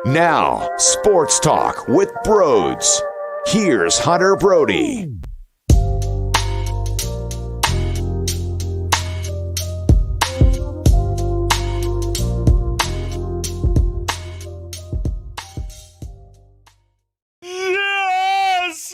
Now, Sports Talk with Broads. Here's Hunter Brody. Yes!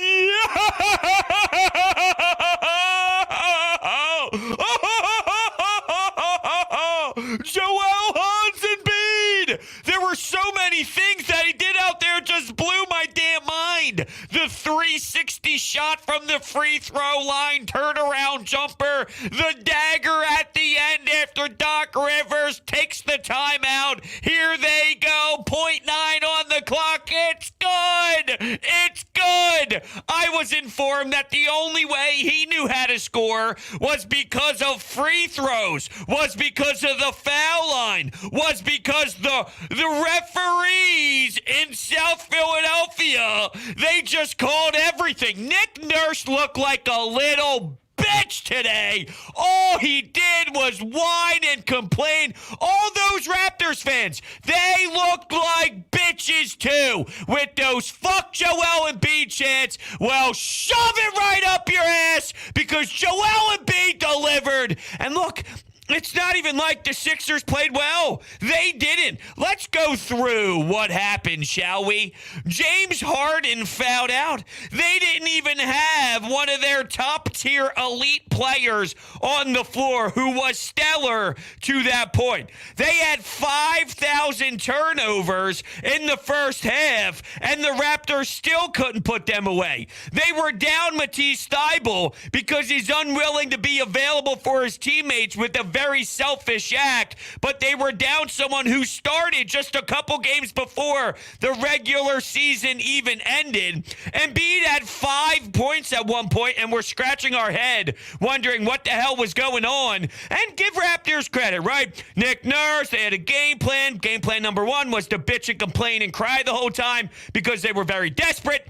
Joel Hans Embiid! There were so many things that he did out there just blew my damn mind. The 360 shot from the free throw line, turnaround jumper, the dagger at the end after Doc Rivers takes the timeout. Here they go, 0.9 on the clock. It's good! It's good! I was informed that the only way he knew how to score was because of free throws, was because of the foul line, was because the referees in South Philadelphia, they just called everything. Nick Nurse looked like a little bitch today. All he did was whine and complain. All those Raptors fans, they looked like bitches too with those fuck Joel Embiid chants. Well, shove it right up your ass because Joel Embiid delivered. And look, it's not even like the Sixers played well. They didn't. Let's go through what happened, shall we? James Harden fouled out. They didn't even have one of their top-tier elite players on the floor who was stellar to that point. They had 5,000 turnovers in the first half, and the Raptors still couldn't put them away. They were down Matisse Thybulle because he's unwilling to be available for his teammates with a very selfish act, but they were down someone who started just a couple games before the regular season even ended. Embiid had 5 points at one point, and we're scratching our head wondering what the hell was going on. And give Raptors credit, right? Nick Nurse, they had a game plan. Game plan number one was to bitch and complain and cry the whole time because they were very desperate.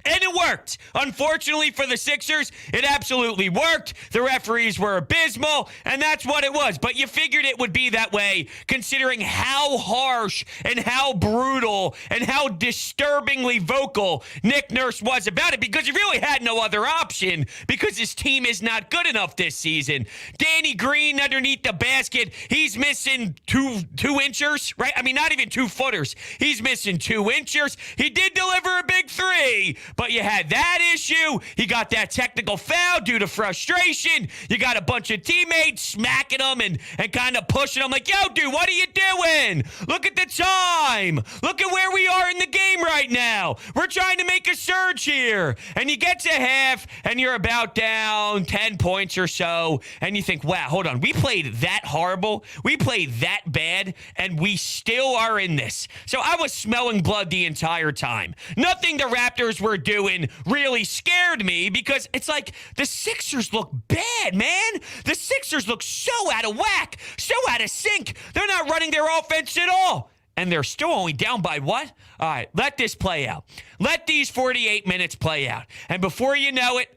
And it worked. Unfortunately for the Sixers, it absolutely worked. The referees were abysmal, and that's what it was. But you figured it would be that way, considering how harsh and how brutal and how disturbingly vocal Nick Nurse was about it, because he really had no other option because his team is not good enough this season. Danny Green underneath the basket, he's missing two inchers, right? I mean, not even 2 footers. He's missing 2 inchers. He did deliver a big three, but you had that issue. He got that technical foul due to frustration. You got a bunch of teammates smacking him and kind of pushing him like, yo, dude, what are you doing? Look at the time. Look at where we are in the game right now. We're trying to make a surge here. And you get to half, and you're about down 10 points or so, and you think, wow, hold on. We played that horrible. We played that bad, and we still are in this. So I was smelling blood the entire time. Nothing the Raptors were doing really scared me because it's like the Sixers look bad, man. The Sixers look so out of whack, so out of sync. They're not running their offense at all. And they're still only down by what? All right, let this play out. Let these 48 minutes play out. And before you know it,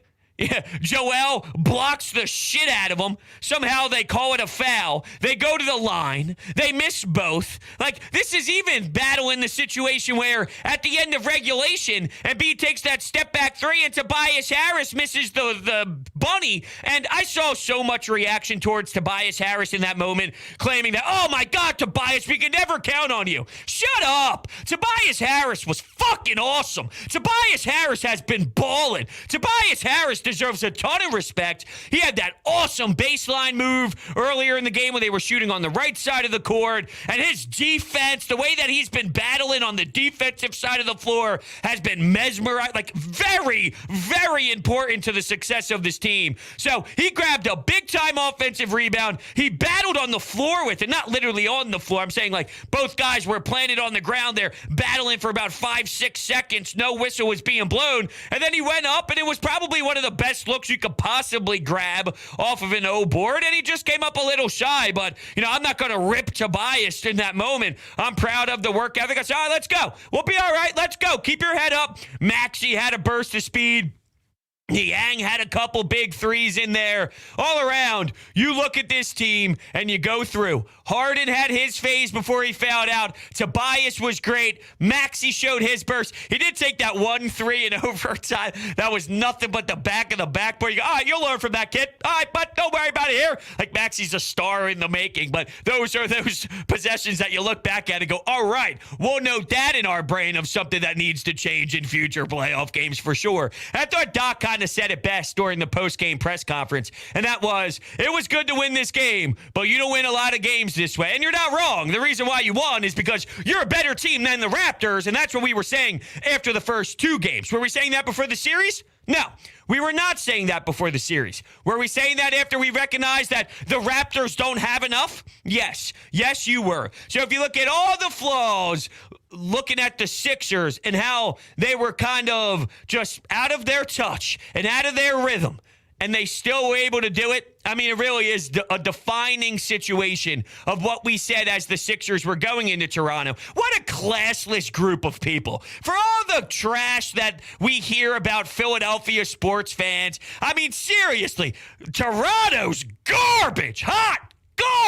Joel blocks the shit out of them. Somehow they call it a foul. They go to the line. They miss both. Like, this is even battling the situation where at the end of regulation, Embiid takes that step back three and Tobias Harris misses the bunny. And I saw so much reaction towards Tobias Harris in that moment, claiming that, oh my God, Tobias, we can never count on you. Shut up. Tobias Harris was fucking awesome. Tobias Harris has been balling. Tobias Harris deserves a ton of respect. He had that awesome baseline move earlier in the game when they were shooting on the right side of the court, and his defense, the way that he's been battling on the defensive side of the floor has been mesmerized, like very, very important to the success of this team. So he grabbed a big-time offensive rebound. He battled on the floor with it, not literally on the floor. I'm saying like both guys were planted on the ground there, battling for about 5-6 seconds. No whistle was being blown, and then he went up, and it was probably one of the best looks you could possibly grab off of an O board, and he just came up a little shy. But, you know, I'm not going to rip Tobias in that moment. I'm proud of the work ethic. I said, all right, let's go. We'll be all right. Let's go. Keep your head up. Maxey had a burst of speed. Niang had a couple big threes in there. All around, you look at this team and you go through. Harden had his phase before he fouled out. Tobias was great. Maxey showed his burst. He did take that 1-3 in overtime. That was nothing but the back of the backboard. You go, all right, you'll learn from that, kid. All right, but don't worry about it here. Like, Maxey's a star in the making, but those are those possessions that you look back at and go, all right, we'll note that in our brain of something that needs to change in future playoff games for sure. I thought Doc kind of said it best during the post-game press conference, and that was, it was good to win this game, but you don't win a lot of games this way. And you're not wrong. The reason why you won is because you're a better team than the Raptors, and that's what we were saying after the first two games. Were we saying that before the series? No, we were not saying that before the series. Were we saying that after we recognized that the Raptors don't have enough? Yes. Yes, you were. So if you look at all the flaws, looking at the Sixers and how they were kind of just out of their touch and out of their rhythm, and they still were able to do it. I mean, it really is a defining situation of what we said as the Sixers were going into Toronto. What a classless group of people. For all the trash that we hear about Philadelphia sports fans, I mean, seriously, Toronto's garbage. Hot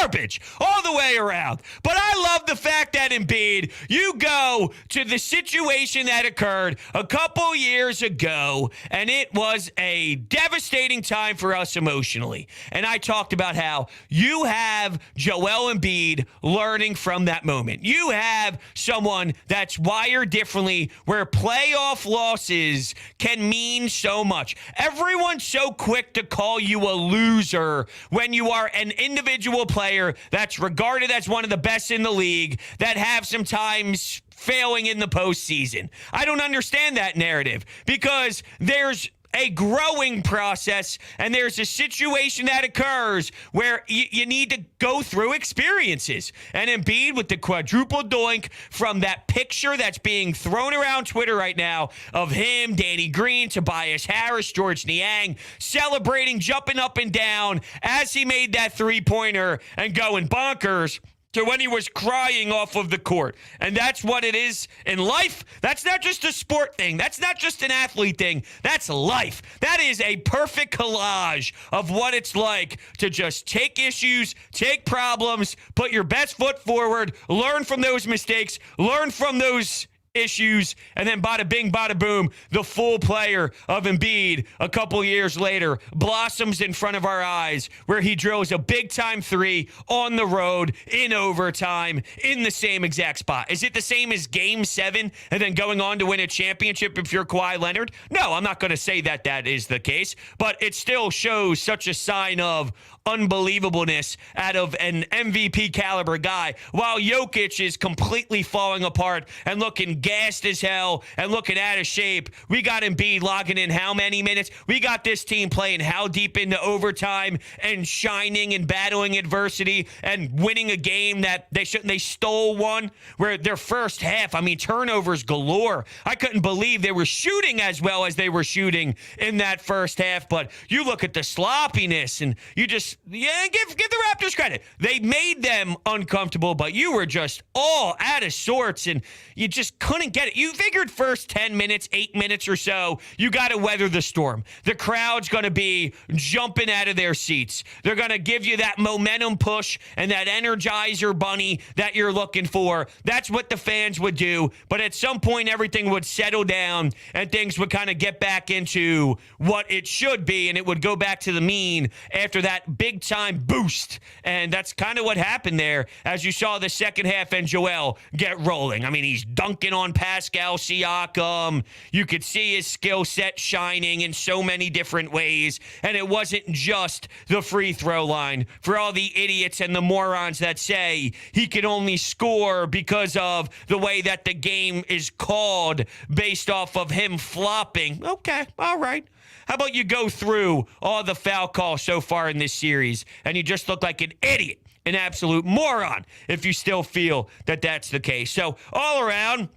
garbage all the way around. But I love the fact that Embiid, you go to the situation that occurred a couple years ago, and it was a devastating time for us emotionally. And I talked about how you have Joel Embiid learning from that moment. You have someone that's wired differently, where playoff losses can mean so much. Everyone's so quick to call you a loser when you are an individual player that's regarded as one of the best in the league that have sometimes failing in the postseason. I don't understand that narrative, because there's a growing process and there's a situation that occurs where you need to go through experiences. And Embiid with the quadruple doink from that picture that's being thrown around Twitter right now of him, Danny Green, Tobias Harris, George Niang celebrating, jumping up and down as he made that three-pointer and going bonkers, to when he was crying off of the court. And that's what it is in life. That's not just a sport thing. That's not just an athlete thing. That's life. That is a perfect collage of what it's like to just take issues, take problems, put your best foot forward, learn from those mistakes, learn from those issues, and then bada bing, bada boom, the full player of Embiid a couple years later blossoms in front of our eyes, where he drills a big-time three on the road in overtime in the same exact spot. Is it the same as Game 7 and then going on to win a championship if you're Kawhi Leonard? No, I'm not going to say that that is the case, but it still shows such a sign of unbelievableness out of an MVP caliber guy, while Jokic is completely falling apart and looking gassed as hell and looking out of shape. We got Embiid logging in how many minutes? We got this team playing how deep into overtime and shining and battling adversity and winning a game that they shouldn't. They stole one where their first half, I mean, turnovers galore. I couldn't believe they were shooting as well as they were shooting in that first half, but you look at the sloppiness and you just, give the Raptors credit. They made them uncomfortable, but you were just all out of sorts and you just couldn't get it. You figured first 10 minutes, 8 minutes or so, you got to weather the storm. The crowd's going to be jumping out of their seats. They're going to give you that momentum push and that energizer bunny that you're looking for. That's what the fans would do. But at some point, everything would settle down and things would kind of get back into what it should be, and it would go back to the mean after that big-time boost. And that's kind of what happened there as you saw the second half and Joel get rolling. I mean, he's dunking on Pascal Siakam. You could see his skill set shining in so many different ways. And it wasn't just the free throw line. For all the idiots and the morons that say he could only score because of the way that the game is called based off of him flopping. Okay, all right. How about you go through all the foul calls so far in this series and you just look like an idiot, an absolute moron, if you still feel that that's the case. So all around,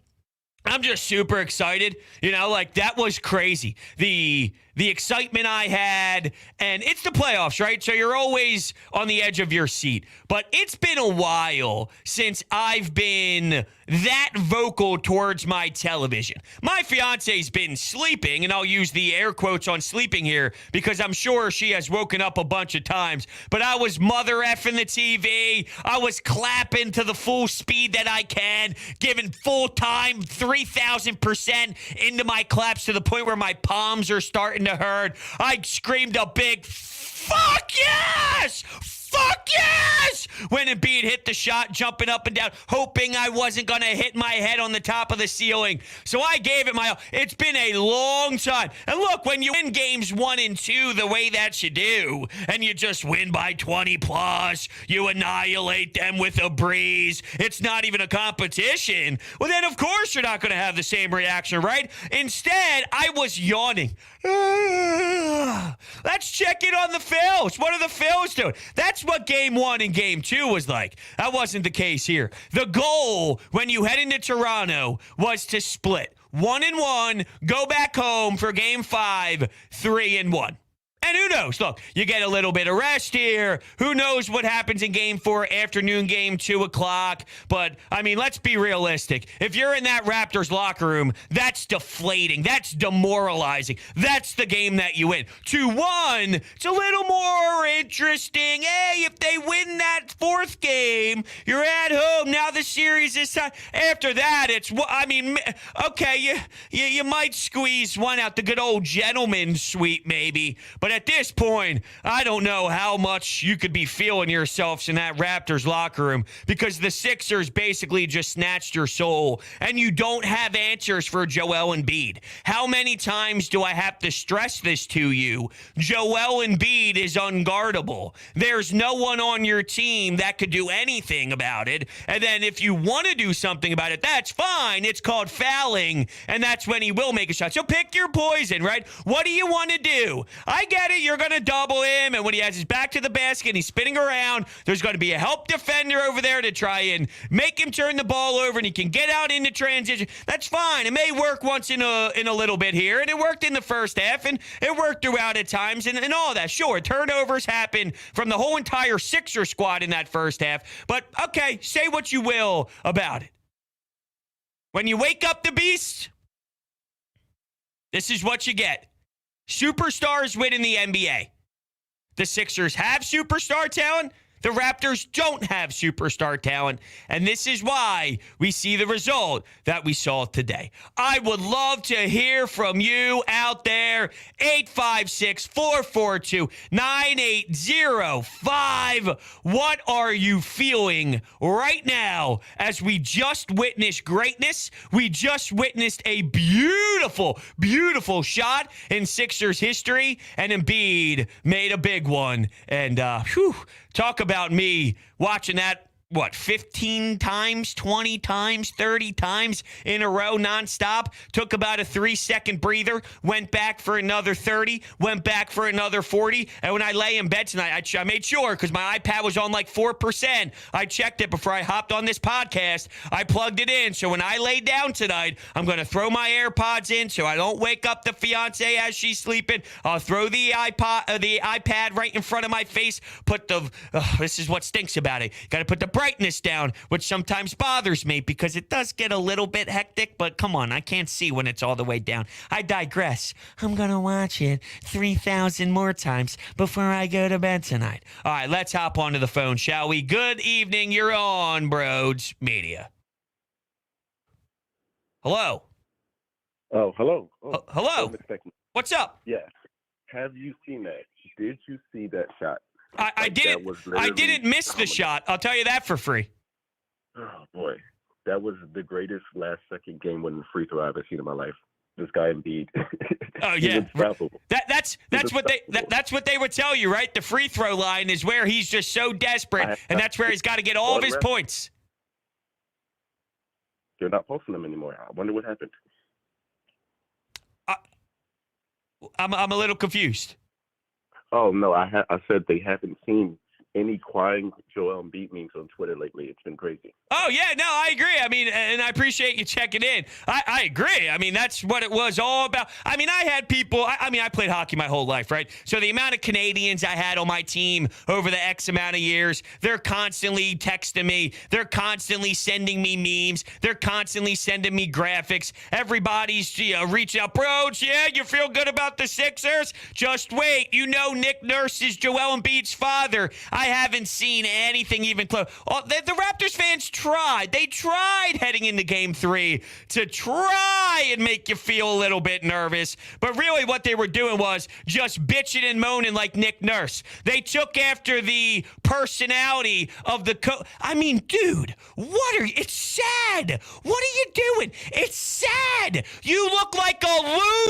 I'm just super excited. You know, like, that was crazy. The the excitement I had, and it's the playoffs, right? So you're always on the edge of your seat. But it's been a while since I've been that vocal towards my television. My fiance's been sleeping, and I'll use the air quotes on sleeping here because I'm sure she has woken up a bunch of times. But I was mother effing the TV. I was clapping to the full speed that I can, giving full time 3,000% into my claps to the point where my palms are starting to hurt. I screamed a big fuck yes! Fuck yes! When Embiid hit the shot, jumping up and down, hoping I wasn't going to hit my head on the top of the ceiling. So I gave it my all. It's been a long time. And look, when you win games 1 and 2 the way that you do, and you just win by 20 plus, you annihilate them with a breeze, it's not even a competition, well then of course you're not going to have the same reaction, right? Instead, I was yawning. Let's check in on the Phils. What are the Phils doing? That's what game 1 and game 2 was like. That wasn't the case here. The goal when you head into Toronto was to split 1-1, go back home for game 5, 3-1. And who knows? Look, you get a little bit of rest here. Who knows what happens in game 4, afternoon game, 2 o'clock. But, I mean, let's be realistic. If you're in that Raptors locker room, that's deflating. That's demoralizing. That's the game that you win. 2-1, it's a little more interesting. Hey, if they win that 4th game, you're at home. Now the series is time. After that, it's, I mean, okay, you might squeeze one out, the good old gentleman's sweep maybe. But at this point, I don't know how much you could be feeling yourselves in that Raptors locker room because the Sixers basically just snatched your soul, and you don't have answers for Joel Embiid. How many times do I have to stress this to you? Joel Embiid is unguardable. There's no one on your team that could do anything about it. And then if you want to do something about it, that's fine. It's called fouling, and that's when he will make a shot. So pick your poison, right? What do you want to do? I get it, you're going to double him, and when he has his back to the basket and he's spinning around, there's going to be a help defender over there to try and make him turn the ball over, and he can get out into transition. That's fine. It may work once in a little bit here, and it worked in the first half, and it worked throughout at times, and all that. Sure, turnovers happen from the whole entire Sixer squad in that first half, but okay, say what you will about it. When you wake up the beast, this is what you get. Superstars win in the NBA. The Sixers have superstar talent. The Raptors don't have superstar talent, and this is why we see the result that we saw today. I would love to hear from you out there. 856-442-9805. What are you feeling right now as we just witnessed greatness? We just witnessed a beautiful, beautiful shot in Sixers history, and Embiid made a big one. And, talk about me watching that, 15 times, 20 times, 30 times in a row nonstop. Took about a 3-second breather, went back for another 30, went back for another 40. And when I lay in bed tonight, I made sure, because my iPad was on like 4%. I checked it before I hopped on this podcast. I plugged it in. So when I lay down tonight, I'm going to throw my AirPods in so I don't wake up the fiance as she's sleeping. I'll throw the iPad right in front of my face. This is what stinks about it. Got to put the brightness down, which sometimes bothers me because it does get a little bit hectic, but come on, I can't see when it's all the way down. I digress. I'm going to watch it 3,000 more times before I go to bed tonight. All right, let's hop onto the phone, shall we? Good evening. You're on Broads Media. Hello. Oh, hello. Oh, hello. What's up? Yeah. Have you seen that? Did you see that shot? I didn't miss the shot. I'll tell you that for free. Oh boy, that was the greatest last-second game-winning free throw I've ever seen in my life. This guy Embiid. Oh yeah, that's what they would tell you, right? The free throw line is where he's just so desperate, and that's where he's got to get all of his points. They're not posting them anymore. I wonder what happened. I'm a little confused. Oh no, I said they haven't seen any crying Joel Embiid memes on Twitter lately. It's been crazy. Oh, yeah, no, I agree. I mean, and I appreciate you checking in. I agree. I mean, that's what it was all about. I mean, I had people, I played hockey my whole life, right? So the amount of Canadians I had on my team over the X amount of years, they're constantly texting me. They're constantly sending me memes. They're constantly sending me graphics. Everybody's reaching out. Bros, yeah, you feel good about the Sixers? Just wait. You know Nick Nurse is Joel Embiid's father. I haven't seen anything even close. The Raptors fans tried. They tried heading into Game 3 to try and make you feel a little bit nervous. But really what they were doing was just bitching and moaning like Nick Nurse. They took after the personality of the I mean, dude, what are you? It's sad. What are you doing? It's sad. You look like a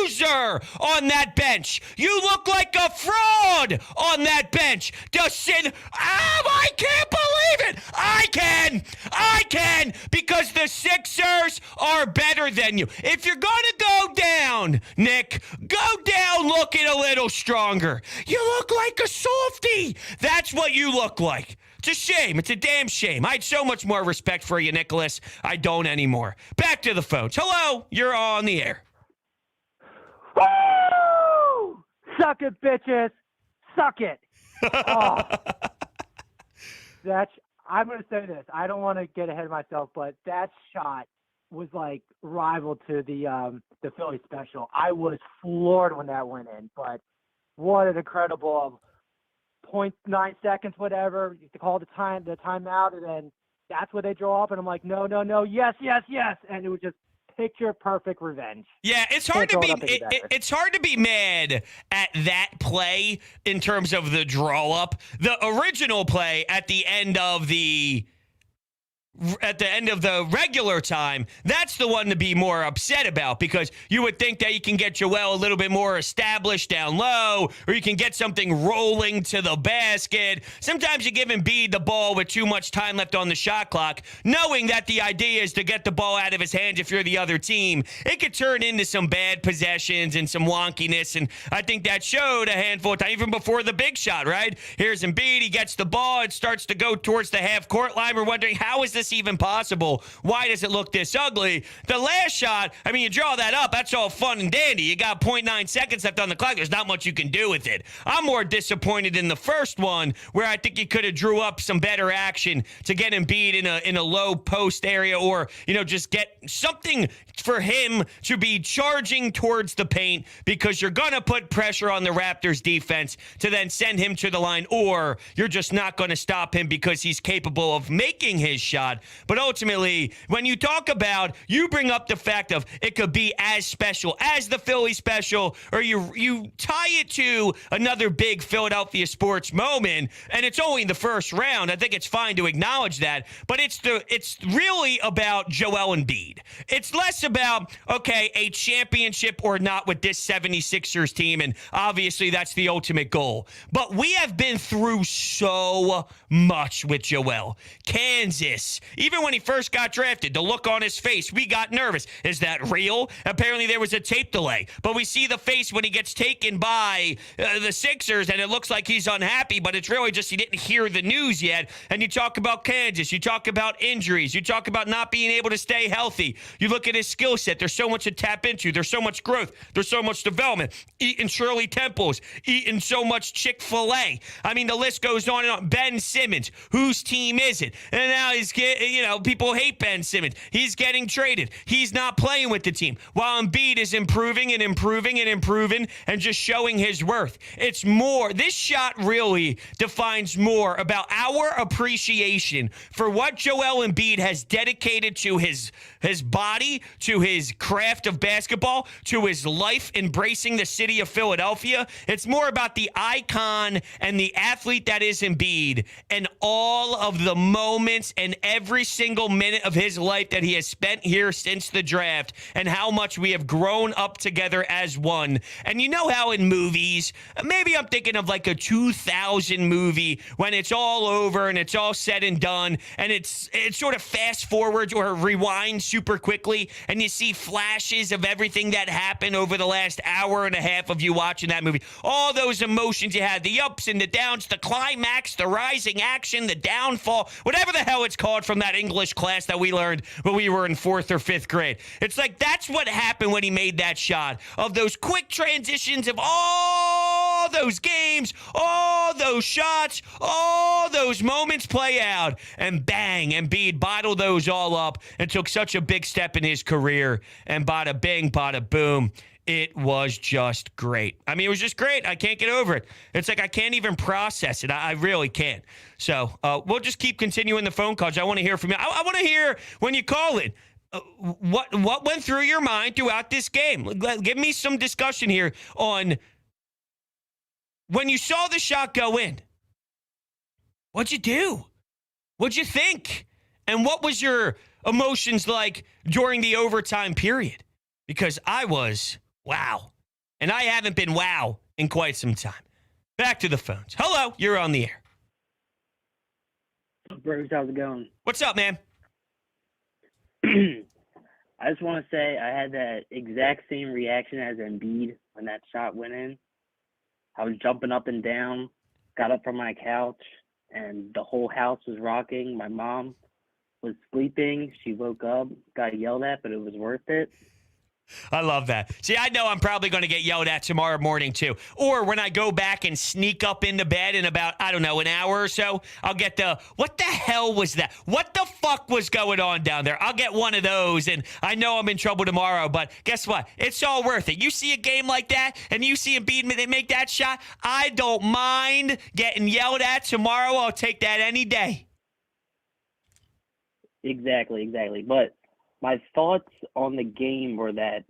loser on that bench. You look like a fraud on that bench. Just sitting, I can't believe it. I can, because the Sixers are better than you. If you're going to go down, Nick, go down looking a little stronger. You look like a softie. That's what you look like. It's a shame. It's a damn shame. I had so much more respect for you, Nicholas. I don't anymore. Back to the phones. Hello, you're on the air. Woo! Suck it, bitches. Suck it. Oh. I'm going to say this. I don't want to get ahead of myself, but that shot was like rival to the Philly special. I was floored when that went in, but what an incredible 0.9 seconds, whatever. You call the timeout, and then that's what they draw up, and I'm like, no, yes, and it was just picture perfect revenge. Yeah, it's hard to be it's hard to be mad at that play in terms of the draw up. The original play at the end of the regular time, that's the one to be more upset about, because you would think that you can get Joel a little bit more established down low, or you can get something rolling to the basket. Sometimes you give Embiid the ball with too much time left on the shot clock, knowing that the idea is to get the ball out of his hands if you're the other team. It could turn into some bad possessions and some wonkiness, and I think that showed a handful of times, even before the big shot, right? Here's Embiid, he gets the ball, it starts to go towards the half-court line. We're wondering, how is this even possible? Why does it look this ugly? The last shot, I mean, you draw that up, that's all fun and dandy. You got 0.9 seconds left on the clock. There's not much you can do with it. I'm more disappointed in the first one, where I think you could have drew up some better action to get Embiid in a low post area, or, just get something for him to be charging towards the paint, because you're going to put pressure on the Raptors defense to then send him to the line, or you're just not going to stop him because he's capable of making his shot. But ultimately, when you talk about, you bring up the fact of it could be as special as the Philly special, or you tie it to another big Philadelphia sports moment, and it's only in the first round. I think it's fine to acknowledge that, but it's really about Joel Embiid. It's less about, okay, a championship or not with this 76ers team, and obviously that's the ultimate goal. But we have been through so much with Joel. Kansas, even when he first got drafted, the look on his face, we got nervous. Is that real? Apparently there was a tape delay, but we see the face when he gets taken by the Sixers, and it looks like he's unhappy, but it's really just he didn't hear the news yet. And you talk about Kansas, you talk about injuries, you talk about not being able to stay healthy. You look at his skill set, there's so much to tap into, there's so much growth, there's so much development. Eating Shirley Temples, eating so much Chick-fil-A. I mean, the list goes on and on. Ben Simmons, whose team is it? And now he's people hate Ben Simmons. He's getting traded. He's not playing with the team, while Embiid is improving and improving and improving and just showing his worth. It's more, this shot really defines more about our appreciation for what Joel Embiid has dedicated to his body, to his craft of basketball, to his life embracing the city of Philadelphia. It's more about the icon and the athlete that is Embiid, and all of the moments and every single minute of his life that he has spent here since the draft and how much we have grown up together as one. And you know how in movies, maybe I'm thinking of like a 2000 movie when it's all over and it's all said and done and it's sort of fast forwards or rewinds super quickly and you see flashes of everything that happened over the last hour and a half of you watching that movie. All those emotions you had, the ups and the downs, the climax, the rising action, the downfall, whatever the hell it's called from that English class that we learned when we were in 4th or 5th grade. It's like that's what happened when he made that shot, of those quick transitions of all those games, all those shots, all those moments play out, and bang, Embiid bottled those all up and took such a big step in his career, and bada bing, bada boom. It was just great. I mean, it was just great. I can't get over it. It's like I can't even process it. I really can't. So we'll just keep continuing the phone calls. I want to hear from you. I want to hear when you call it. What went through your mind throughout this game? Give me some discussion here on when you saw the shot go in. What'd you do? What'd you think? And what was your emotions like during the overtime period? Because I was wow. And I haven't been wow in quite some time. Back to the phones. Hello, you're on the air. Bruce, how's it going? What's up, man? I just want to say I had that exact same reaction as Embiid when that shot went in. I was jumping up and down, got up from my couch, and the whole house was rocking. My mom was sleeping. She woke up, got yelled at, but it was worth it. I love that. See, I know I'm probably going to get yelled at tomorrow morning, too. Or when I go back and sneak up into bed in about, I don't know, an hour or so, I'll get the, what the hell was that? What the fuck was going on down there? I'll get one of those, and I know I'm in trouble tomorrow, but guess what? It's all worth it. You see a game like that, and you see Embiid make that shot, I don't mind getting yelled at tomorrow. I'll take that any day. Exactly. But my thoughts on the game were that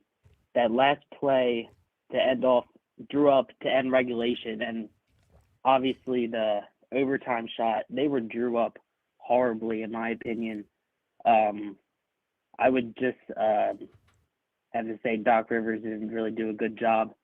last play to end off drew up to end regulation, and obviously the overtime shot, they were drew up horribly in my opinion. I would just have to say Doc Rivers didn't really do a good job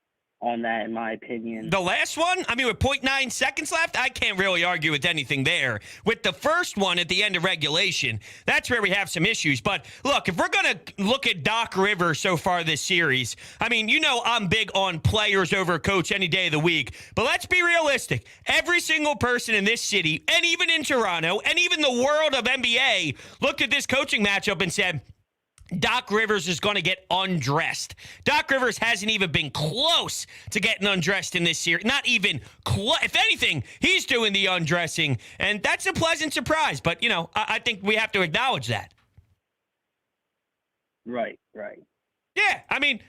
on that, in my opinion. The last one, I mean, with 0.9 seconds left, I can't really argue with anything there. With the first one at the end of regulation, that's where we have some issues. But look, if we're going to look at Doc Rivers so far this series, I mean, you know I'm big on players over coach any day of the week. But let's be realistic. Every single person in this city, and even in Toronto, and even the world of NBA, looked at this coaching matchup and said, Doc Rivers is going to get undressed. Doc Rivers hasn't even been close to getting undressed in this series. Not even close. If anything, he's doing the undressing, and that's a pleasant surprise. But, you know, I think we have to acknowledge that. Right. Yeah, I mean,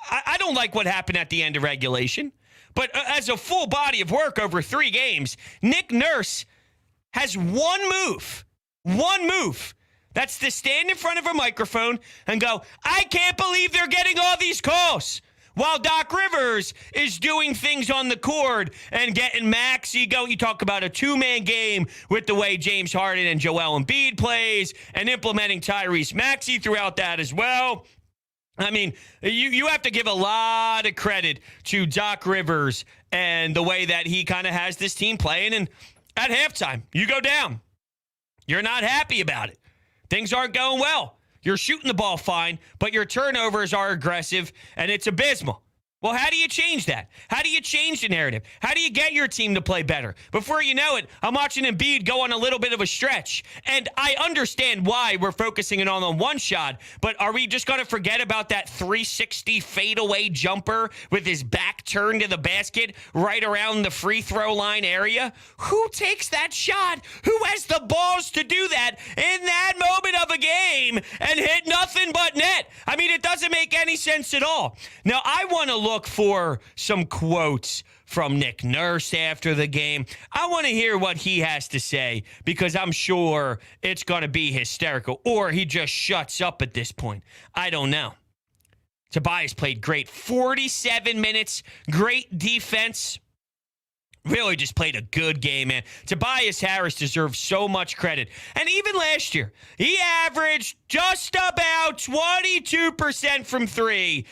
I don't like what happened at the end of regulation. But as a full body of work over 3 games, Nick Nurse has one move. That's to stand in front of a microphone and go, I can't believe they're getting all these calls. While Doc Rivers is doing things on the court and getting Maxey go. You talk about a 2-man game with the way James Harden and Joel Embiid plays and implementing Tyrese Maxey throughout that as well. I mean, you have to give a lot of credit to Doc Rivers and the way that he kind of has this team playing. And at halftime, you go down. You're not happy about it. Things aren't going well. You're shooting the ball fine, but your turnovers are aggressive, and it's abysmal. Well, how do you change that? How do you change the narrative? How do you get your team to play better? Before you know it, I'm watching Embiid go on a little bit of a stretch. And I understand why we're focusing it on the one shot, but are we just going to forget about that 360 fadeaway jumper with his back turned to the basket right around the free throw line area? Who takes that shot? Who has the balls to do that in that moment of a game and hit nothing but net? I mean, it doesn't make any sense at all. Now, I want to look for some quotes from Nick Nurse after the game. I want to hear what he has to say because I'm sure it's going to be hysterical, or he just shuts up at this point. I don't know. Tobias played great. 47 minutes, great defense. Really just played a good game, man. Tobias Harris deserves so much credit. And even last year, he averaged just about 22% from three.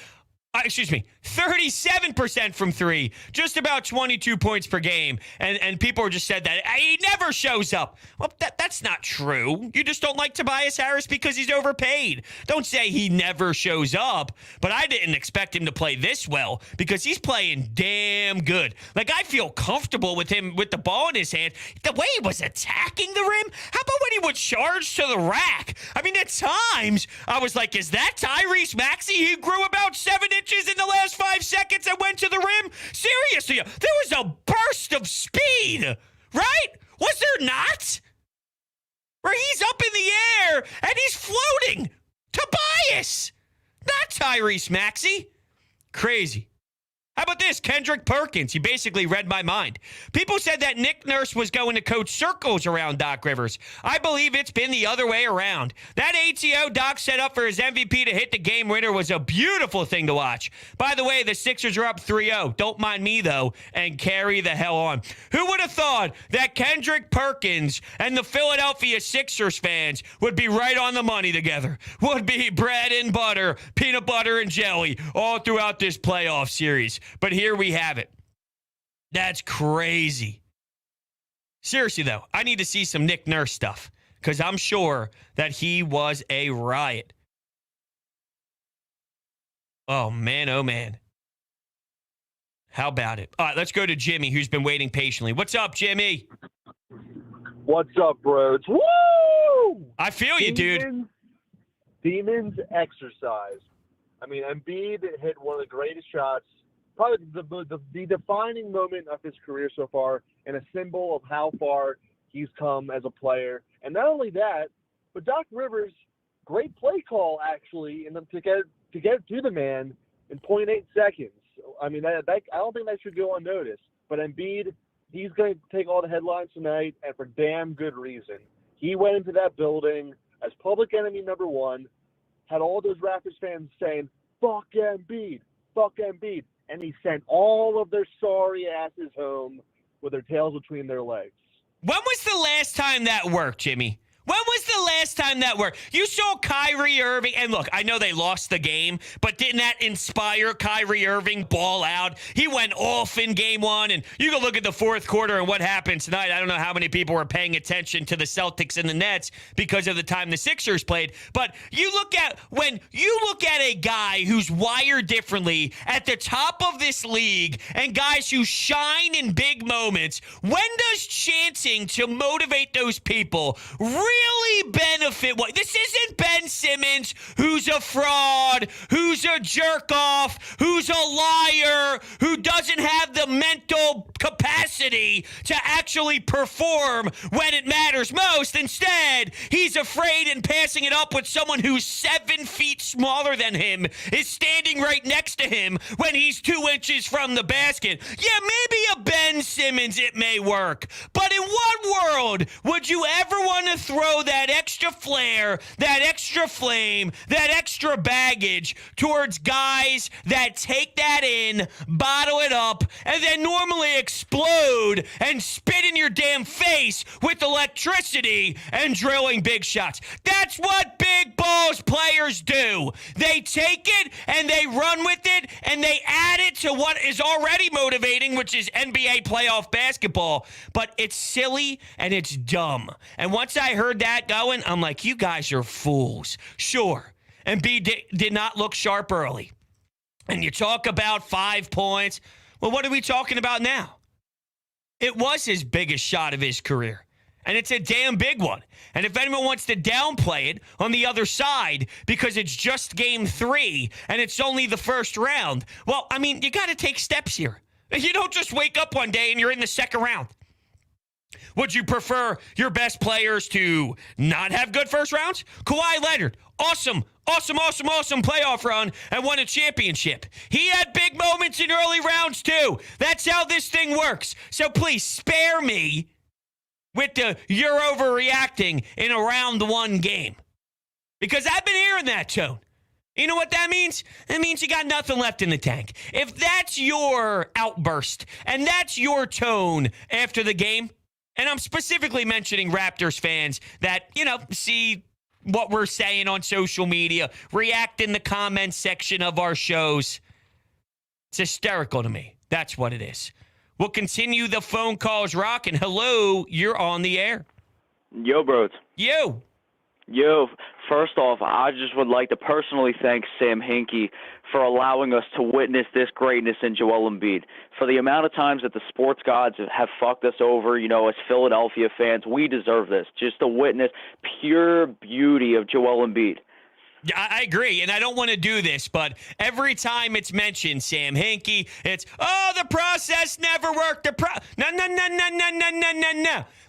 37% from three, just about 22 points per game. And people just said that he never shows up. Well, that's not true. You just don't like Tobias Harris because he's overpaid. Don't say he never shows up, but I didn't expect him to play this well because he's playing damn good. Like, I feel comfortable with him with the ball in his hand. The way he was attacking the rim, how about when he would charge to the rack? I mean, at times, I was like, is that Tyrese Maxey? He grew about 7 inches in the last 5 seconds and went to the rim? Seriously, there was a burst of speed, right? Was there not? Where he's up in the air and he's floating. Tobias, not Tyrese Maxey. Crazy. How about this? Kendrick Perkins. He basically read my mind. People said that Nick Nurse was going to coach circles around Doc Rivers. I believe it's been the other way around. That ATO Doc set up for his MVP to hit the game winner was a beautiful thing to watch. By the way, the Sixers are up 3-0. Don't mind me, though, and carry the hell on. Who would have thought that Kendrick Perkins and the Philadelphia Sixers fans would be right on the money together? Would be bread and butter, peanut butter and jelly all throughout this playoff series. But here we have it. That's crazy. Seriously, though, I need to see some Nick Nurse stuff because I'm sure that he was a riot. Oh, man, oh, man. How about it? All right, let's go to Jimmy, who's been waiting patiently. What's up, Jimmy? What's up, bros? Woo! I feel you, dude. Demons exercise. I mean, Embiid hit one of the greatest shots, probably the defining moment of his career so far, and a symbol of how far he's come as a player. And not only that, but Doc Rivers, great play call actually, and to get to the man in 0.8 seconds. I mean, I don't think that should go unnoticed. But Embiid, he's going to take all the headlines tonight, and for damn good reason. He went into that building as public enemy number one, had all those Raptors fans saying, "Fuck Embiid, fuck Embiid." And he sent all of their sorry asses home with their tails between their legs. When was the last time that worked, Jimmy? When was the last time that worked? You saw Kyrie Irving, and look, I know they lost the game, but didn't that inspire Kyrie Irving ball out? He went off in game one, and you can look at the fourth quarter and what happened tonight. I don't know how many people were paying attention to the Celtics and the Nets because of the time the Sixers played, but when you look at a guy who's wired differently at the top of this league and guys who shine in big moments, when does chancing to motivate those people really benefit? What this isn't Ben Simmons, who's a fraud, who's a jerk off, who's a liar, who doesn't have the mental capacity to actually perform when it matters most. Instead, he's afraid and passing it up with someone who's 7 feet smaller than him, is standing right next to him when he's 2 inches from the basket. Yeah, maybe a Ben Simmons, it may work, but in what world would you ever want to throw that extra flair, that extra flame, that extra baggage towards guys that take that in, bottle it up, and then normally explode and spit in your damn face with electricity and drilling big shots? That's what big balls players do. They take it and they run with it and they add it to what is already motivating, which is NBA playoff basketball. But it's silly and it's dumb. And once I heard that going, I'm like, you guys are fools. Sure, Embiid did not look sharp early. And you talk about 5 points. Well, what are we talking about now? It was his biggest shot of his career. And it's a damn big one. And if anyone wants to downplay it on the other side because it's just game 3 and it's only the first round, well, I mean, you got to take steps here. You don't just wake up one day and you're in the second round. Would you prefer your best players to not have good first rounds? Kawhi Leonard, awesome playoff run and won a championship. He had big moments in early rounds too. That's how this thing works. So please spare me with the you're overreacting in a round 1 game. Because I've been hearing that tone. You know what that means? That means you got nothing left in the tank. If that's your outburst and that's your tone after the game, and I'm specifically mentioning Raptors fans that, see what we're saying on social media, react in the comments section of our shows. It's hysterical to me. That's what it is. We'll continue the phone calls rocking. Hello, you're on the air. Yo, bros. Yo, first off, I just would like to personally thank Sam Hinkie for allowing us to witness this greatness in Joel Embiid. For the amount of times that the sports gods have fucked us over, as Philadelphia fans, we deserve this. Just to witness pure beauty of Joel Embiid. Yeah, I agree, and I don't want to do this, but every time it's mentioned, Sam Hinkie, it's, the process never worked. No.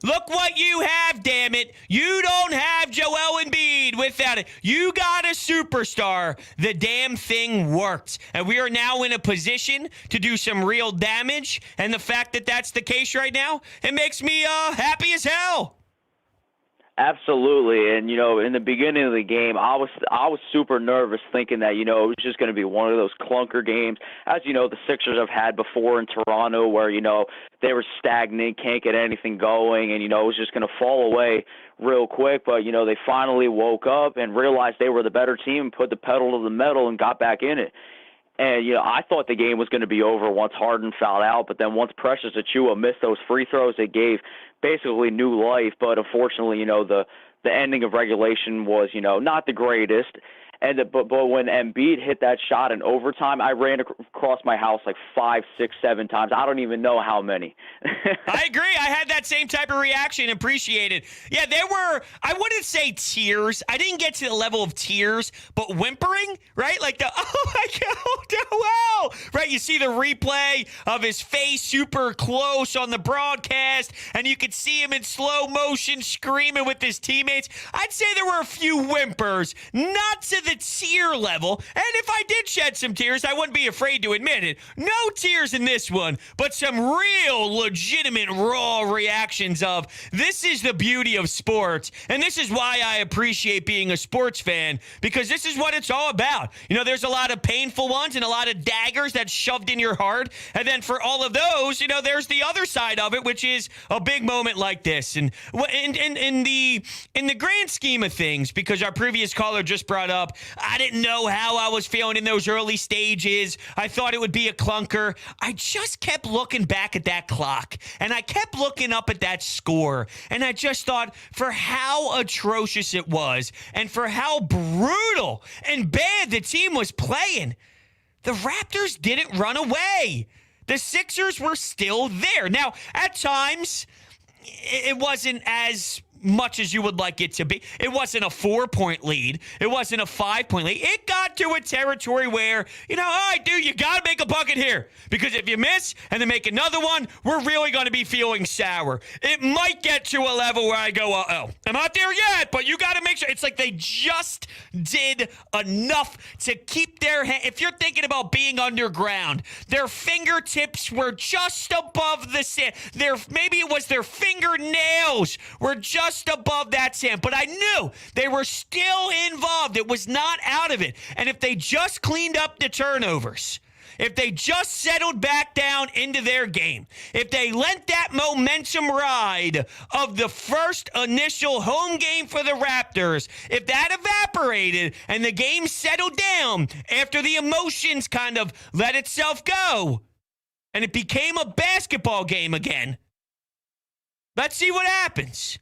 Look what you have, damn it. You don't have Joel Embiid without it. You got a superstar. The damn thing worked, and we are now in a position to do some real damage, and the fact that that's the case right now, it makes me happy as hell. Absolutely, and in the beginning of the game, I was super nervous, thinking that it was just going to be one of those clunker games, as the Sixers have had before in Toronto, where they were stagnant, can't get anything going, and it was just going to fall away real quick. But they finally woke up and realized they were the better team, and put the pedal to the metal and got back in it. And, I thought the game was going to be over once Harden fouled out, but then once Precious Achiuwa missed those free throws, it gave basically new life. But unfortunately, the ending of regulation was, not the greatest. And but when Embiid hit that shot in overtime, I ran across my house like 5, 6, 7 times. I don't even know how many. I agree. I had that same type of reaction. Appreciate it. Yeah, there were, I wouldn't say tears. I didn't get to the level of tears, but whimpering, right? Like oh my God, wow. Right? You see the replay of his face super close on the broadcast, and you could see him in slow motion screaming with his teammates. I'd say there were a few whimpers, not to the tear level, and if I did shed some tears, I wouldn't be afraid to admit it. No tears in this one, but some real legitimate raw reactions of, this is the beauty of sports, and this is why I appreciate being a sports fan, because this is what it's all about. There's a lot of painful ones and a lot of daggers that's shoved in your heart, and then for all of those, there's the other side of it, which is a big moment like this. And in the grand scheme of things, because our previous caller just brought up, I didn't know how I was feeling in those early stages. I thought it would be a clunker. I just kept looking back at that clock, and I kept looking up at that score, and I just thought, for how atrocious it was and for how brutal and bad the team was playing, the Raptors didn't run away. The Sixers were still there. Now, at times, it wasn't as much as you would like it to be. It wasn't a 4-point lead. It wasn't a 5-point lead. It got to a territory where, all right, dude, you got to make a bucket here. Because if you miss and then make another one, we're really going to be feeling sour. It might get to a level where I go, uh-oh, I'm not there yet, but you got to make sure. It's like they just did enough to keep their hand. If you're thinking about being underground, their fingertips were just above the sand. Maybe it was their fingernails were just above that sand, but I knew they were still involved. It was not out of it. And if they just cleaned up the turnovers, if they just settled back down into their game, if they lent that momentum ride of the first initial home game for the Raptors, if that evaporated and the game settled down after the emotions kind of let itself go and it became a basketball game again, let's see what happens.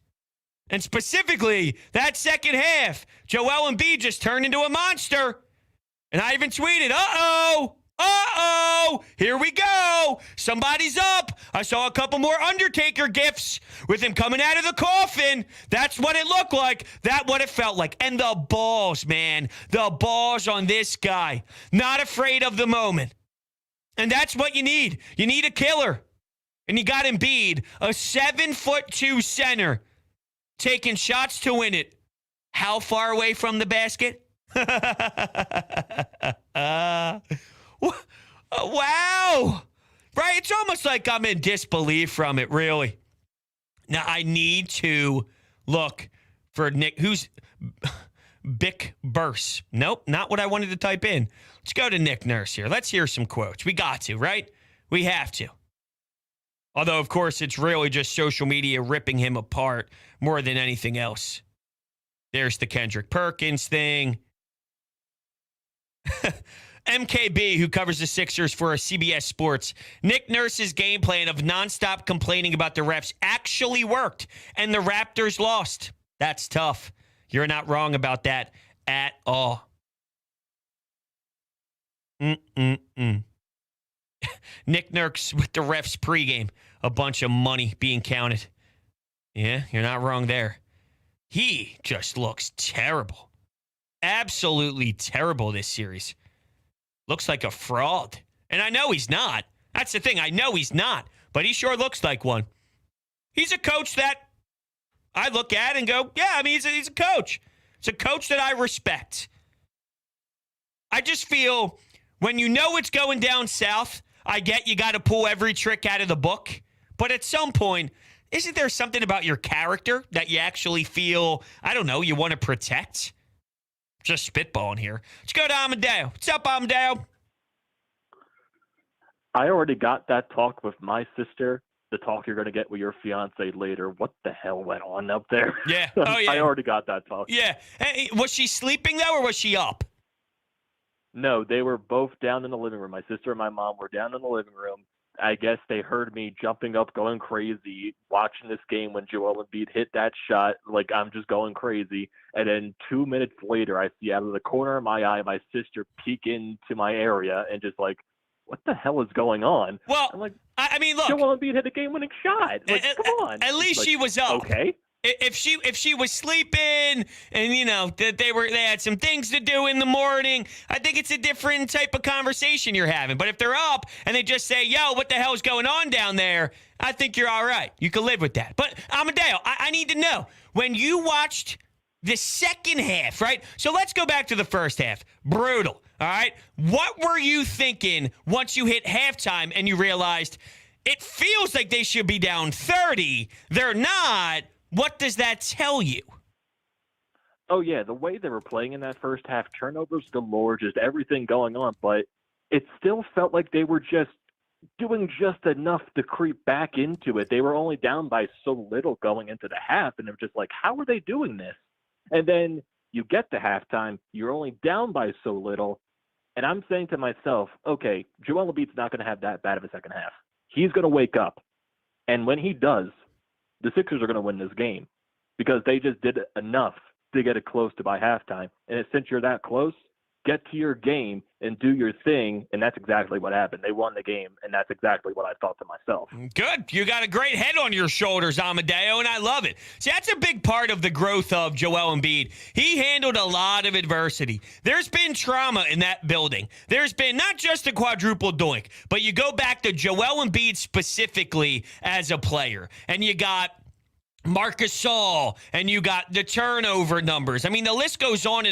And specifically, that second half, Joel Embiid just turned into a monster. And I even tweeted, here we go. Somebody's up. I saw a couple more Undertaker gifs with him coming out of the coffin. That's what it looked like. That's what it felt like. And the balls, man. The balls on this guy. Not afraid of the moment. And that's what you need. You need a killer. And you got Embiid, a 7'2" center, taking shots to win it. How far away from the basket? Wow. Right? It's almost like I'm in disbelief from it, really. Now, I need to look for Nick, who's Bick Burse. Nope, not what I wanted to type in. Let's go to Nick Nurse here. Let's hear some quotes. We got to, right? We have to. Although, of course, it's really just social media ripping him apart more than anything else. There's the Kendrick Perkins thing. MKB, who covers the Sixers for CBS Sports. Nick Nurse's game plan of nonstop complaining about the refs actually worked, and the Raptors lost. That's tough. You're not wrong about that at all. Nick Nurse with the refs pregame. A bunch of money being counted. Yeah, you're not wrong there. He just looks terrible. Absolutely terrible this series. Looks like a fraud. And I know he's not. That's the thing. I know he's not. But he sure looks like one. He's a coach that I look at and go, yeah, I mean, he's a coach. It's a coach that I respect. I just feel when you know it's going down south, I get you got to pull every trick out of the book. But at some point, isn't there something about your character that you actually feel, I don't know, you want to protect? Just spitballing here. Let's go to Amadeo. What's up, Amadeo? I already got that talk with my sister. The talk you're going to get with your fiance later. What the hell went on up there? Yeah. Oh, yeah. I already got that talk. Yeah. Hey, was she sleeping, though, or was she up? No, they were both down in the living room. My sister and my mom were down in the living room. I guess they heard me jumping up, going crazy, watching this game when Joel Embiid hit that shot. Like, I'm just going crazy. And then 2 minutes later, I see out of the corner of my eye my sister peek into my area and just like, what the hell is going on? Well, I'm like, I mean, look. Joel Embiid hit a game-winning shot. Like, come on. At least like, she was up. Okay. If she was sleeping and, you know, that they had some things to do in the morning, I think it's a different type of conversation you're having. But if they're up and they just say, yo, what the hell's going on down there, I think you're all right. You can live with that. But, Amadeo, I need to know, when you watched the second half, right? So let's go back to the first half. Brutal, all right? What were you thinking once you hit halftime and you realized it feels like they should be down 30? They're not. What does that tell you? Oh, yeah, the way they were playing in that first half, turnovers galore, just everything going on, but it still felt like they were just doing just enough to creep back into it. They were only down by so little going into the half, and they're just like, how are they doing this? And then you get to halftime, you're only down by so little, and I'm saying to myself, okay, Joel Embiid's not going to have that bad of a second half. He's going to wake up, and when he does, the Sixers are going to win this game because they just did enough to get it close to by halftime. And since you're that close, get to your game and do your thing. And that's exactly what happened. They won the game, and that's exactly what I thought to myself. Good. You got a great head on your shoulders, Amadeo, and I love it. See, that's a big part of the growth of Joel Embiid. He handled a lot of adversity. There's been trauma in that building. There's been not just a quadruple doink, but you go back to Joel Embiid specifically as a player, and you got Marcus Gasol, and you got the turnover numbers. I mean, the list goes on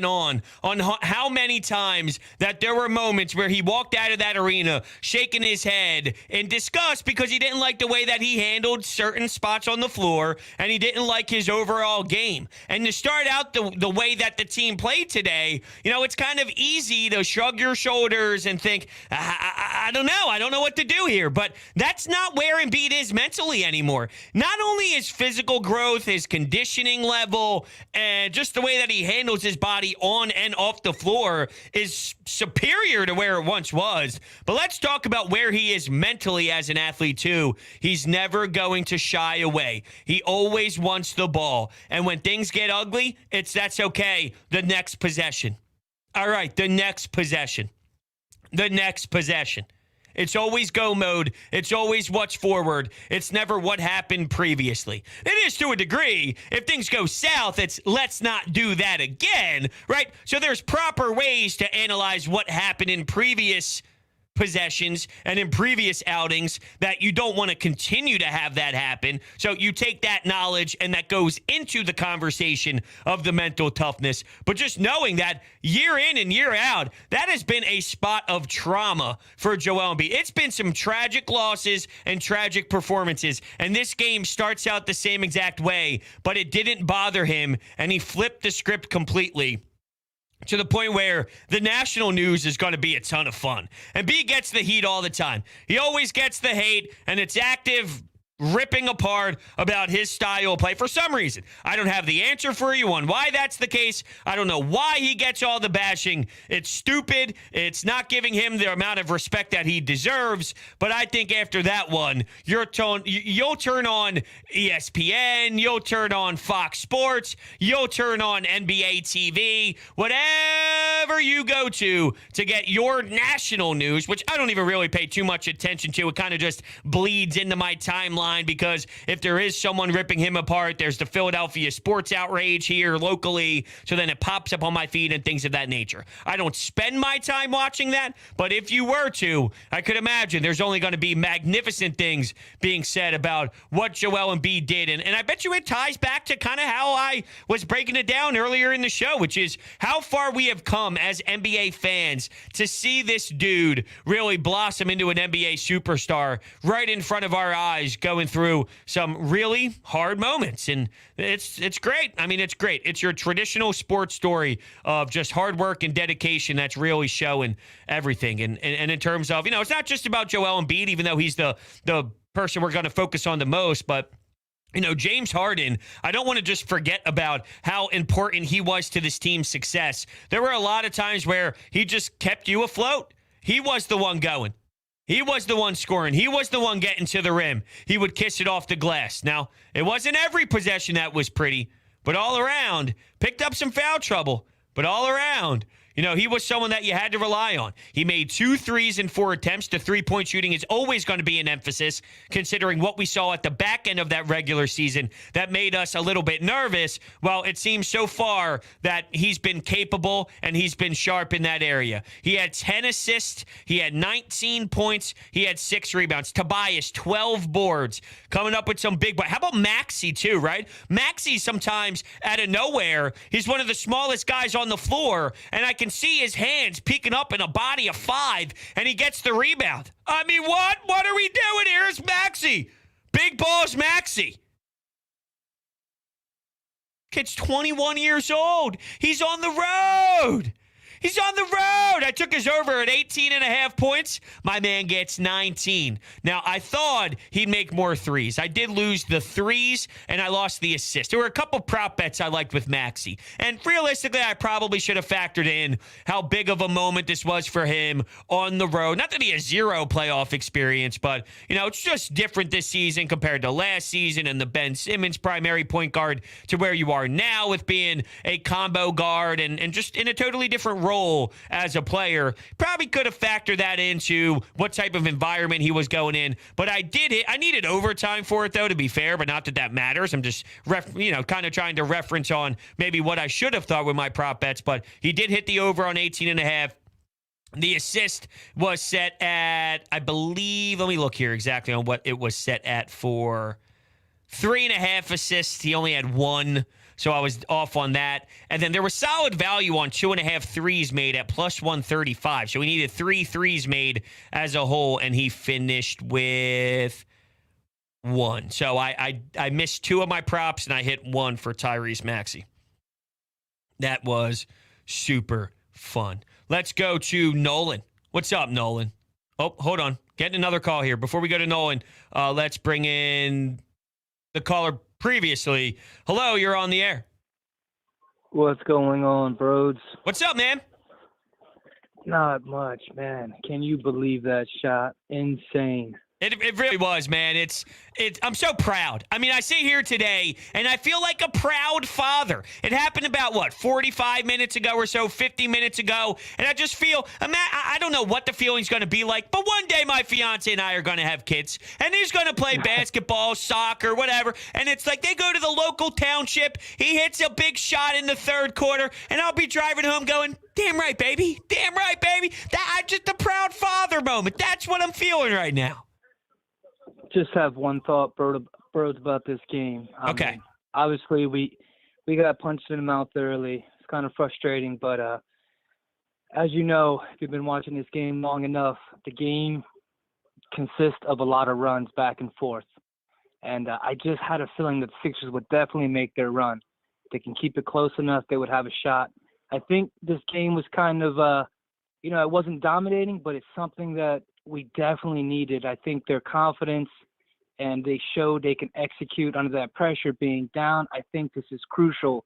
how many times that there were moments where he walked out of that arena shaking his head in disgust because he didn't like the way that he handled certain spots on the floor, and he didn't like his overall game. And to start out the way that the team played today, you know, it's kind of easy to shrug your shoulders and think, I don't know. I don't know what to do here. But that's not where Embiid is mentally anymore. Not only is physical growth, his conditioning level, and just the way that he handles his body on and off the floor is superior to where it once was. But let's talk about where he is mentally as an athlete too. He's never going to shy away. He always wants the ball. And when things get ugly, that's okay. The next possession. All right, the next possession. The next possession. It's always go mode. It's always what's forward. It's never what happened previously. It is to a degree. If things go south, it's let's not do that again, right? So there's proper ways to analyze what happened in previous possessions and in previous outings that you don't want to continue to have that happen. So you take that knowledge and that goes into the conversation of the mental toughness. But just knowing that year in and year out, that has been a spot of trauma for Joel Embiid. It's been some tragic losses and tragic performances. And this game starts out the same exact way, but it didn't bother him. And he flipped the script completely to the point where the national news is going to be a ton of fun. And B gets the heat all the time. He always gets the hate, and it's active ripping apart about his style of play for some reason. I don't have the answer for you on why that's the case. I don't know why he gets all the bashing. It's stupid. It's not giving him the amount of respect that he deserves. But I think after that one, you'll turn on ESPN, you'll turn on Fox Sports, you'll turn on NBA TV, whatever you go to get your national news, which I don't even really pay too much attention to. It kind of just bleeds into my timeline, because if there is someone ripping him apart, there's the Philadelphia sports outrage here locally, so then it pops up on my feed and things of that nature. I don't spend my time watching that, but if you were to, I could imagine there's only going to be magnificent things being said about what Joel Embiid did, and I bet you it ties back to kind of how I was breaking it down earlier in the show, which is how far we have come as NBA fans to see this dude really blossom into an NBA superstar right in front of our eyes, going through some really hard moments. And it's great. I mean, it's great. It's your traditional sports story of just hard work and dedication that's really showing everything. And in terms of, it's not just about Joel Embiid, even though he's the person we're going to focus on the most, but James Harden, I don't want to just forget about how important he was to this team's success. There were a lot of times where he just kept you afloat. He was the one going. He was the one scoring. He was the one getting to the rim. He would kiss it off the glass. Now, it wasn't every possession that was pretty, but all around, picked up some foul trouble, but all around, he was someone that you had to rely on. He made 2 threes in 4 attempts. The three-point shooting is always going to be an emphasis, considering what we saw at the back end of that regular season that made us a little bit nervous. Well, it seems so far that he's been capable and he's been sharp in that area. He had 10 assists. He had 19 points. He had 6 rebounds. Tobias, 12 boards. Coming up with some big... How about Maxey, too, right? Maxey sometimes, out of nowhere, he's one of the smallest guys on the floor, and I can see his hands peeking up in a body of 5, and he gets the rebound. I mean, what? What are we doing here? It's Maxey. Big balls Maxey. Kid's 21 years old. He's on the road. He's on the road. I took his over at 18.5 points. My man gets 19. Now, I thought he'd make more threes. I did lose the threes, and I lost the assist. There were a couple prop bets I liked with Maxey. And realistically, I probably should have factored in how big of a moment this was for him on the road. Not that he has 0 playoff experience, but, it's just different this season compared to last season and the Ben Simmons primary point guard to where you are now with being a combo guard and just in a totally different role as a player. Probably could have factored that into what type of environment he was going in, but I needed overtime for it, though, to be fair, but not that matters. I'm just kind of trying to reference on maybe what I should have thought with my prop bets, but he did hit the over on 18.5. The assist was set at, I believe, let me look here exactly on what it was set at for 3.5 assists. He only had 1. So I was off on that. And then there was solid value on 2.5 threes made at plus 135. So we needed 3 threes made as a whole, and he finished with 1. So I missed 2 of my props, and I hit 1 for Tyrese Maxey. That was super fun. Let's go to Nolan. What's up, Nolan? Oh, hold on. Getting another call here. Before we go to Nolan, let's bring in the caller previously. Hello, you're on the air. What's going on, Broads? What's up, man? Not much, man. Can you believe that shot? Insane. It really was, man. I'm so proud. I mean, I sit here today, and I feel like a proud father. It happened about, 45 minutes ago or so, 50 minutes ago, and I just feel, I don't know what the feeling's going to be like, but one day my fiance and I are going to have kids, and he's going to play basketball, soccer, whatever, and it's like they go to the local township, he hits a big shot in the 3rd quarter, and I'll be driving home going, damn right, baby. Damn right, baby. Just a proud father moment. That's what I'm feeling right now. Just have one thought, Broads, about this game. Okay. I mean, obviously, we got punched in the mouth early. It's kind of frustrating, but as you know, if you've been watching this game long enough, the game consists of a lot of runs back and forth. And I just had a feeling that the Sixers would definitely make their run. If they can keep it close enough, they would have a shot. I think this game was kind of, it wasn't dominating, but it's something that we definitely needed. I think their confidence and they showed they can execute under that pressure being down. I think this is crucial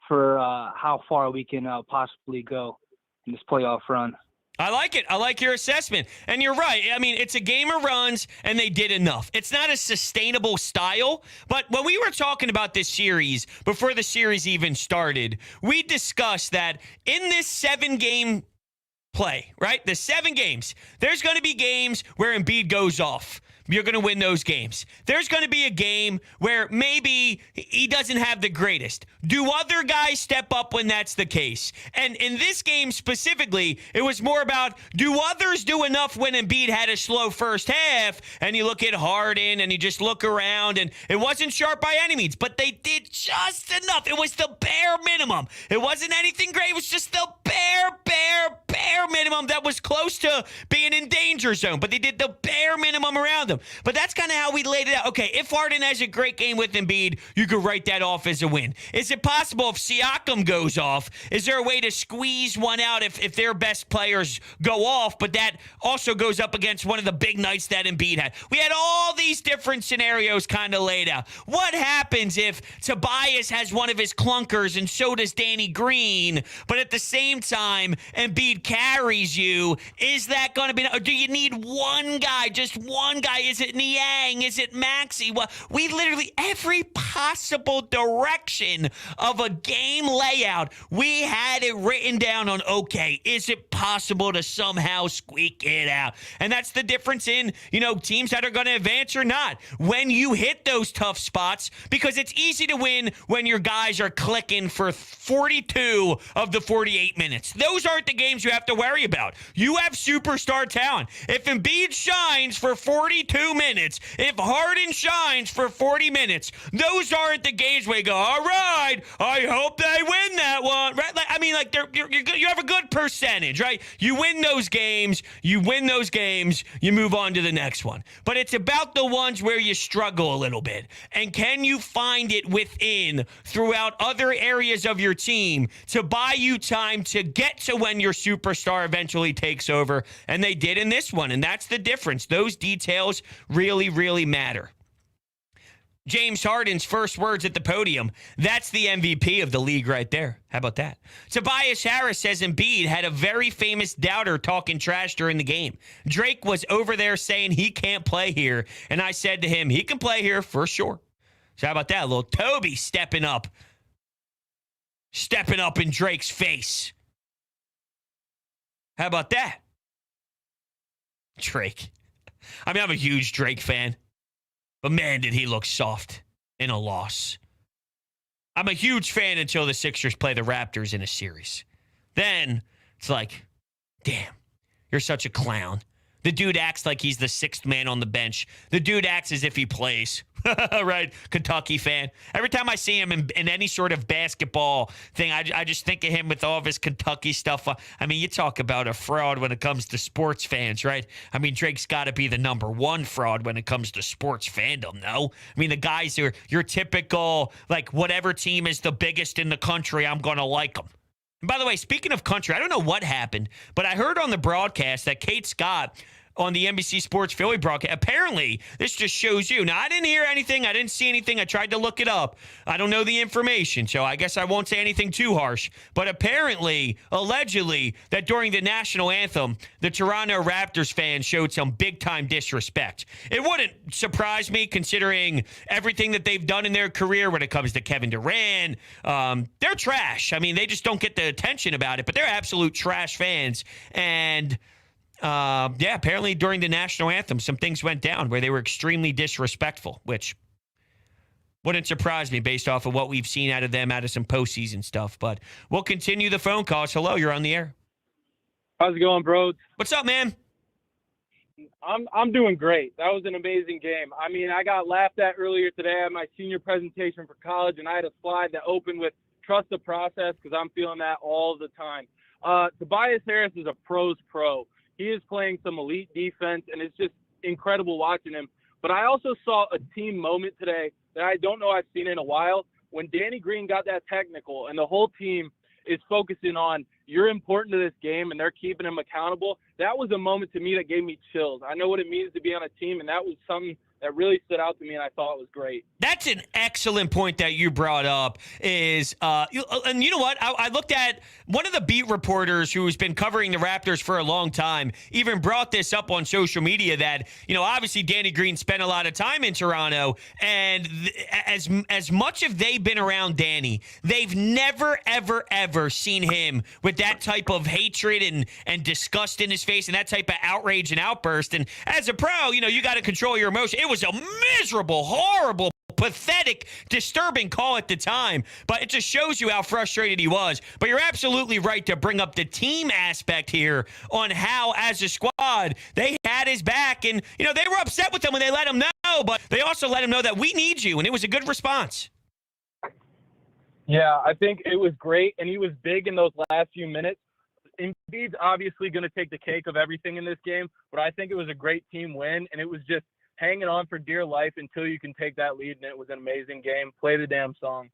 for how far we can possibly go in this playoff run. I like it. I like your assessment. And you're right. I mean, it's a game of runs, and they did enough. It's not a sustainable style, but when we were talking about this series, before the series even started, we discussed that in this 7-game play, right? The 7 games, there's going to be games where Embiid goes off. You're going to win those games. There's going to be a game where maybe he doesn't have the greatest. Do other guys step up when that's the case? And in this game specifically, it was more about, do others do enough when Embiid had a slow first half? And you look at Harden and you just look around, and it wasn't sharp by any means, but they did just enough. It was the bare minimum. It wasn't anything great. It was just the bare minimum that was close to being in danger zone, but they did the bare minimum around them. But that's kind of how we laid it out. Okay, if Harden has a great game with Embiid, you could write that off as a win. Is it possible if Siakam goes off, is there a way to squeeze one out if their best players go off, but that also goes up against one of the big nights that Embiid had? We had all these different scenarios kind of laid out. What happens if Tobias has one of his clunkers and so does Danny Green, but at the same time, Embiid carries you? Is that going to be, or do you need one guy, just one guy? Is it Niang? Is it Maxey? Well, we literally, every possible direction of a game layout, we had it written down on, okay, is it possible to somehow squeak it out? And that's the difference in, teams that are going to advance or not. When you hit those tough spots, because it's easy to win when your guys are clicking for 42 of the 48 minutes. Those aren't the games you have to worry about. You have superstar talent. If Embiid shines for 42 minutes, if Harden shines for 40 minutes, those aren't the games where you go, all right, I hope they win that one, right? You have a good percentage, right? You win those games, you move on to the next one. But it's about the ones where you struggle a little bit. And can you find it within, throughout other areas of your team, to buy you time to get to when your superstar eventually takes over? And they did in this one, and that's the difference. Those details really, really matter. James Harden's first words at the podium, that's the MVP of the league right there. How about that? Tobias Harris says Embiid had a very famous doubter talking trash during the game. Drake was over there saying he can't play here, and I said to him, he can play here for sure. So how about that? Little Toby stepping up in Drake's face. How about that? Drake. I mean, I'm a huge Drake fan. But man, did he look soft in a loss. I'm a huge fan until the Sixers play the Raptors in a series. Then it's like, damn, you're such a clown. The dude acts like he's the sixth man on the bench. The dude acts as if he plays. Right? Kentucky fan. Every time I see him in any sort of basketball thing, I just think of him with all of his Kentucky stuff. I mean, you talk about a fraud when it comes to sports fans, right? I mean, Drake's got to be the number one fraud when it comes to sports fandom, no? I mean, the guys who are your typical, like, whatever team is the biggest in the country, I'm going to like them. And by the way, speaking of country, I don't know what happened, but I heard on the broadcast that Kate Scott on the NBC Sports Philly broadcast, apparently, this just shows you. Now, I didn't hear anything. I didn't see anything. I tried to look it up. I don't know the information, so I guess I won't say anything too harsh. But apparently, allegedly, that during the national anthem, the Toronto Raptors fans showed some big-time disrespect. It wouldn't surprise me, considering everything that they've done in their career when it comes to Kevin Durant. They're trash. I mean, they just don't get the attention about it, but they're absolute trash fans. And apparently during the national anthem, some things went down where they were extremely disrespectful, which wouldn't surprise me based off of what we've seen out of them, out of some postseason stuff. But we'll continue the phone calls. Hello, you're on the air. How's it going, bro? What's up, man? I'm doing great. That was an amazing game. I mean, I got laughed at earlier today at my senior presentation for college, and I had a slide that opened with trust the process because I'm feeling that all the time. Tobias Harris is a pro's pro. He is playing some elite defense, and it's just incredible watching him. But I also saw a team moment today that I don't know I've seen in a while when Danny Green got that technical, and the whole team is focusing on you're important to this game and they're keeping him accountable. That was a moment to me that gave me chills. I know what it means to be on a team, and that was something that really stood out to me, and I thought was great. That's an excellent point that you brought up is, and you know what? I looked at one of the beat reporters who's been covering the Raptors for a long time, even brought this up on social media that, obviously Danny Green spent a lot of time in Toronto, and as much as they've been around Danny, they've never, ever, ever seen him with that type of hatred and disgust in his face and that type of outrage and outburst. And as a pro, you got to control your emotion. It was a miserable, horrible, pathetic, disturbing call at the time, but it just shows you how frustrated he was. But you're absolutely right to bring up the team aspect here on how, as a squad, they had his back. And, they were upset with him when they let him know, but they also let him know that we need you, and it was a good response. Yeah, I think it was great, and he was big in those last few minutes. Embiid's obviously going to take the cake of everything in this game, but I think it was a great team win, and it was just hanging on for dear life until you can take that lead, and it was an amazing game. Play the damn song.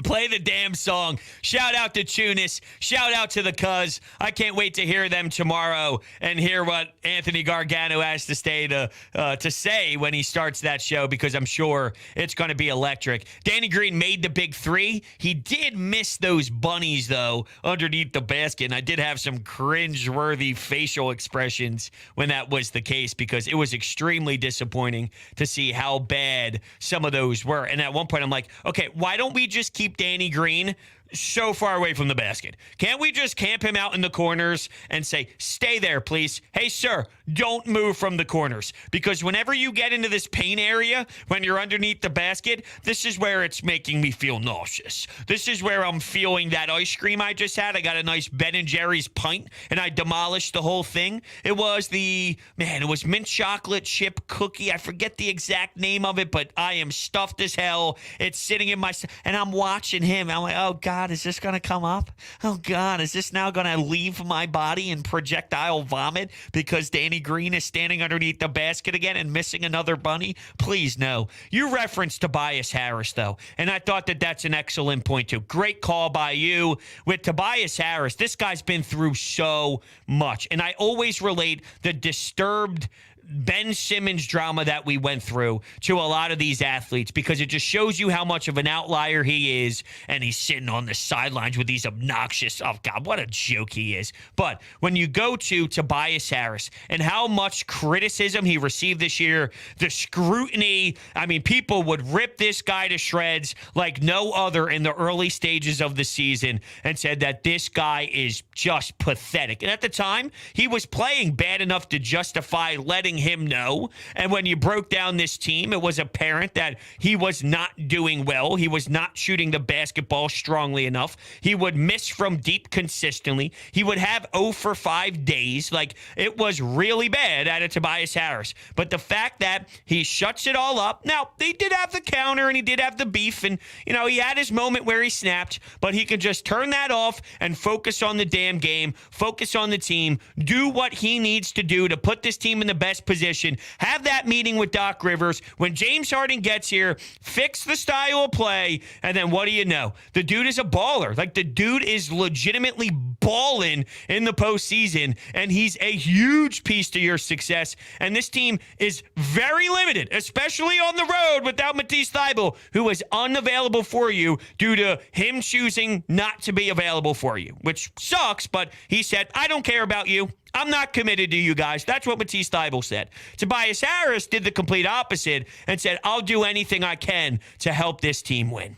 Play the damn song. Shout out to Tunis. Shout out to the Cuz. I can't wait to hear them tomorrow and hear what Anthony Gargano has to say when he starts that show, because I'm sure it's going to be electric. Danny Green made the big three. He did miss those bunnies, though, underneath the basket, and I did have some cringe-worthy facial expressions when that was the case, because it was extremely disappointing to see how bad some of those were. And at one point, I'm like, okay, why don't we just keep Danny Green so far away from the basket? Can't we just camp him out in the corners and say, stay there, please? Hey, sir, don't move from the corners. Because whenever you get into this paint area, when you're underneath the basket, this is where it's making me feel nauseous. This is where I'm feeling that ice cream I just had. I got a nice Ben & Jerry's pint, and I demolished the whole thing. It was mint chocolate chip cookie. I forget the exact name of it, but I am stuffed as hell. It's sitting in my, and I'm watching him. I'm like, oh, God, is this going to come up? Oh, God, is this now going to leave my body in projectile vomit because Danny Green is standing underneath the basket again and missing another bunny? Please, no. You referenced Tobias Harris, though, and I thought that that's an excellent point, too. Great call by you. With Tobias Harris, this guy's been through so much, and I always relate the disturbed Ben Simmons drama that we went through to a lot of these athletes, because it just shows you how much of an outlier he is, and he's sitting on the sidelines with these obnoxious, oh God, what a joke he is. But when you go to Tobias Harris and how much criticism he received this year, the scrutiny, I mean, people would rip this guy to shreds like no other in the early stages of the season, and said that this guy is just pathetic. And at the time, he was playing bad enough to justify letting him know. And when you broke down this team, it was apparent that he was not doing well. He was not shooting the basketball strongly enough. He would miss from deep consistently. He would have 0 for 5 days. Like, it was really bad out of Tobias Harris. But the fact that he shuts it all up. Now, he did have the counter and he did have the beef, and, he had his moment where he snapped, but he could just turn that off and focus on the damn game, focus on the team, do what he needs to do to put this team in the best position, have that meeting with Doc Rivers when James Harden gets here, fix the style of play, and then what do you know? The dude is a baller. Like, the dude is legitimately balling in the postseason, and he's a huge piece to your success. And this team is very limited, especially on the road without Matisse Thybulle, who is unavailable for you due to him choosing not to be available for you, which sucks, but he said, I don't care about you. I'm not committed to you guys. That's what Matisse Thybulle said. Tobias Harris did the complete opposite and said, I'll do anything I can to help this team win.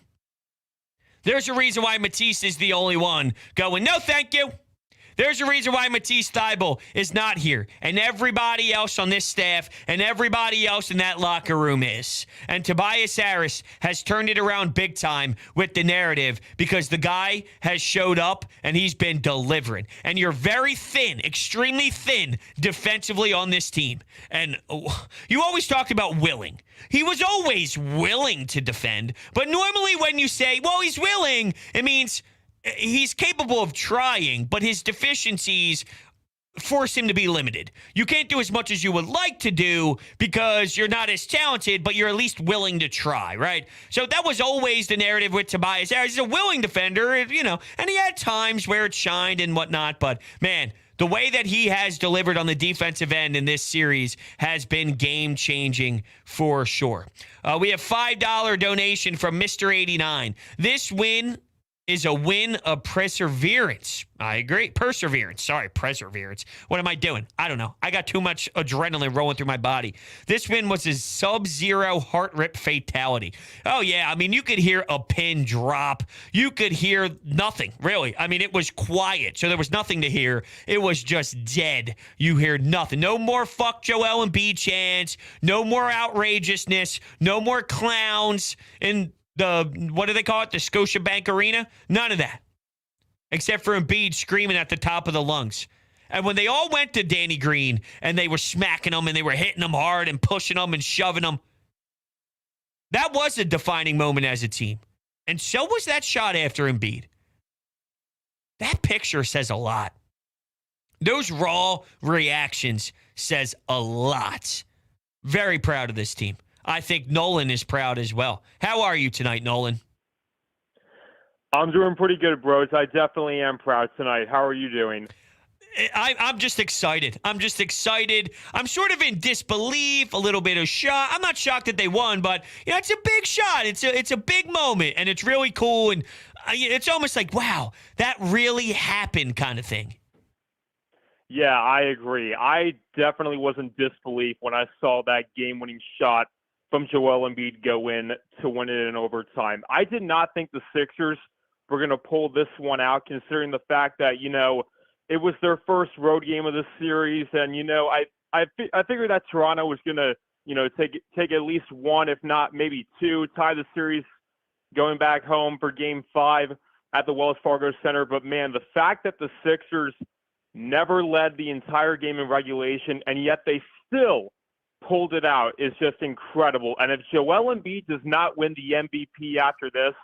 There's a reason why Matisse is the only one going, no, thank you. There's a reason why Matisse Thybulle is not here, and everybody else on this staff and everybody else in that locker room is. And Tobias Harris has turned it around big time with the narrative, because the guy has showed up and he's been delivering. And you're very thin, extremely thin defensively on this team. And you always talked about willing. He was always willing to defend, but normally when you say, well, he's willing, it means he's capable of trying, but his deficiencies force him to be limited. You can't do as much as you would like to do because you're not as talented, but you're at least willing to try, right? So that was always the narrative with Tobias Harris. He's a willing defender, and he had times where it shined and whatnot, but man, the way that he has delivered on the defensive end in this series has been game-changing for sure. We have $5 donation from Mr. 89. This win is a win of perseverance. I agree. Perseverance. Sorry, perseverance. What am I doing? I don't know. I got too much adrenaline rolling through my body. This win was a sub-zero heart rip fatality. Oh, yeah. I mean, you could hear a pin drop. You could hear nothing, really. I mean, it was quiet, so there was nothing to hear. It was just dead. You hear nothing. No more fuck Joel Embiid chants. No more outrageousness. No more clowns in what do they call it? The Scotiabank Arena? None of that. Except for Embiid screaming at the top of the lungs. And when they all went to Danny Green and they were smacking him and they were hitting him hard and pushing him and shoving him, that was a defining moment as a team. And so was that shot after Embiid. That picture says a lot. Those raw reactions says a lot. Very proud of this team. I think Nolan is proud as well. How are you tonight, Nolan? I'm doing pretty good, bros. I definitely am proud tonight. How are you doing? I'm just excited. I'm sort of in disbelief, a little bit of shock. I'm not shocked that they won, but it's a big shot. It's a big moment, and it's really cool. And it's almost like, wow, that really happened kind of thing. Yeah, I agree. I definitely was in disbelief when I saw that game-winning shot from Joel Embiid go in to win it in overtime. I did not think the Sixers were going to pull this one out, considering the fact that, it was their first road game of the series. And, I figured that Toronto was going to, take at least one, if not maybe two, tie the series going back home for Game 5 at the Wells Fargo Center. But, man, the fact that the Sixers never led the entire game in regulation, and yet they still pulled it out is just incredible. And if Joel Embiid does not win the MVP after this,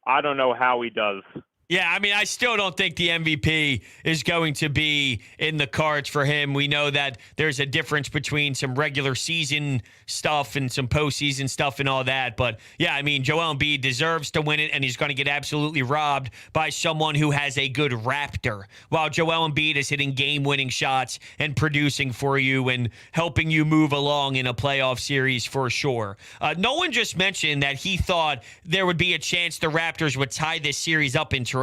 I don't know how he does. Yeah, I mean, I still don't think the MVP is going to be in the cards for him. We know that there's a difference between some regular season stuff and some postseason stuff and all that. But, yeah, I mean, Joel Embiid deserves to win it, and he's going to get absolutely robbed by someone who has a good Raptor, while Joel Embiid is hitting game-winning shots and producing for you and helping you move along in a playoff series for sure. Nolan just mentioned that he thought there would be a chance the Raptors would tie this series up in Toronto.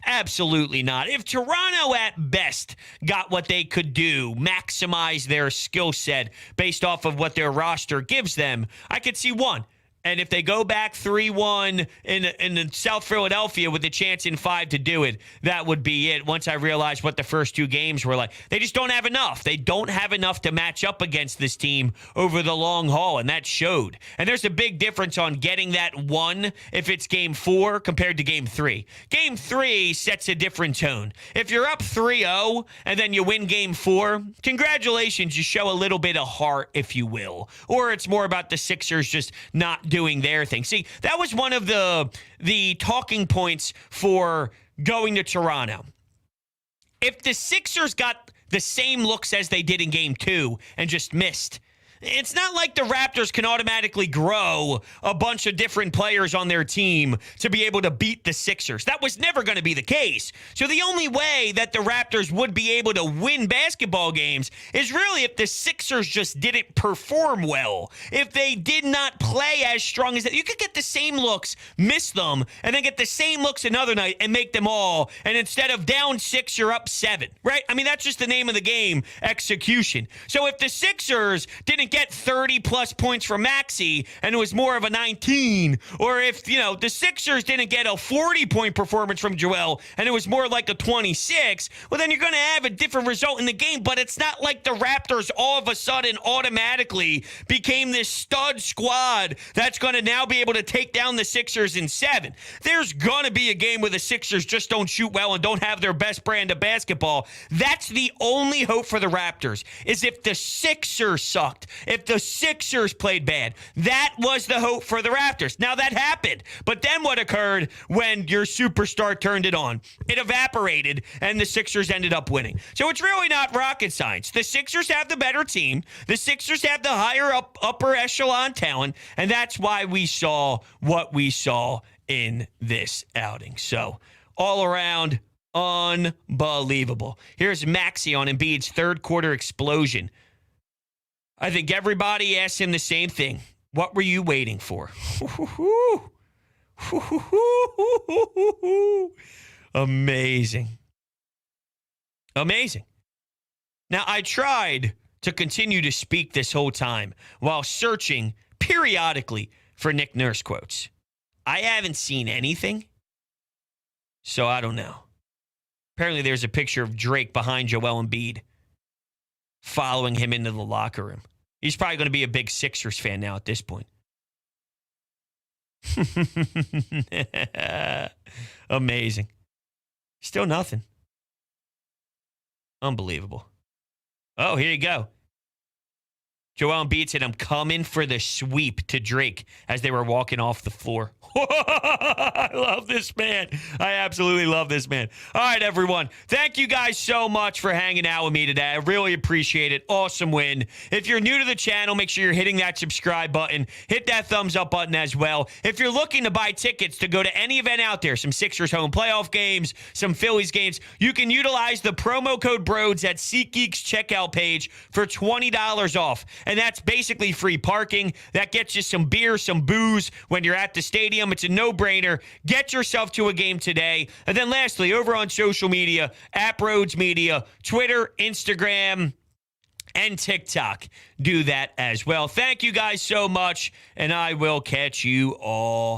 Absolutely not. If Toronto at best got what they could do, maximize their skill set based off of what their roster gives them, I could see one. And if they go back 3-1 in South Philadelphia with a chance in 5 to do it, that would be it. Once I realized what the first two games were like, they just don't have enough. They don't have enough to match up against this team over the long haul, and that showed. And there's a big difference on getting that one if it's Game 4 compared to Game 3. Game 3 sets a different tone. If you're up 3-0 and then you win Game 4, congratulations, you show a little bit of heart, if you will. Or it's more about the Sixers just not doing their thing. See, that was one of the talking points for going to Toronto. If the Sixers got the same looks as they did in Game 2 and just missed, it's not like the Raptors can automatically grow a bunch of different players on their team to be able to beat the Sixers. That was never going to be the case. So the only way that the Raptors would be able to win basketball games is really if the Sixers just didn't perform well. If they did not play as strong as that. You could get the same looks, miss them, and then get the same looks another night and make them all. And instead of down 6, you're up 7, right? I mean, that's just the name of the game, execution. So if the Sixers didn't get 30-plus points from Maxey and it was more of a 19, or if, the Sixers didn't get a 40-point performance from Joel and it was more like a 26, well, then you're going to have a different result in the game. But it's not like the Raptors all of a sudden automatically became this stud squad that's going to now be able to take down the Sixers in 7. There's going to be a game where the Sixers just don't shoot well and don't have their best brand of basketball. That's the only hope for the Raptors, is if the Sixers sucked. if the Sixers played bad. That was the hope for the Raptors. Now, that happened. But then what occurred when your superstar turned it on? It evaporated, and the Sixers ended up winning. So it's really not rocket science. The Sixers have the better team. The Sixers have the higher upper echelon talent, and that's why we saw what we saw in this outing. So all around, unbelievable. Here's Maxey on Embiid's third quarter explosion. I think everybody asked him the same thing. What were you waiting for? Amazing. Amazing. Now, I tried to continue to speak this whole time while searching periodically for Nick Nurse quotes. I haven't seen anything, so I don't know. Apparently, there's a picture of Drake behind Joel Embiid following him into the locker room. He's probably going to be a big Sixers fan now at this point. Amazing. Still nothing. Unbelievable. Oh, here you go. Joel Embiid said, "I'm coming for the sweep" to Drake as they were walking off the floor. I love this man. I absolutely love this man. All right, everyone. Thank you guys so much for hanging out with me today. I really appreciate it. Awesome win. If you're new to the channel, make sure you're hitting that subscribe button. Hit that thumbs up button as well. If you're looking to buy tickets to go to any event out there, some Sixers home playoff games, some Phillies games, you can utilize the promo code BROADS at SeatGeek's checkout page for $20 off. And that's basically free parking. That gets you some beer, some booze when you're at the stadium. It's a no-brainer. Get yourself to a game today. And then lastly, over on social media, at Rhodes Media, Twitter, Instagram, and TikTok. Do that as well. Thank you guys so much, and I will catch you all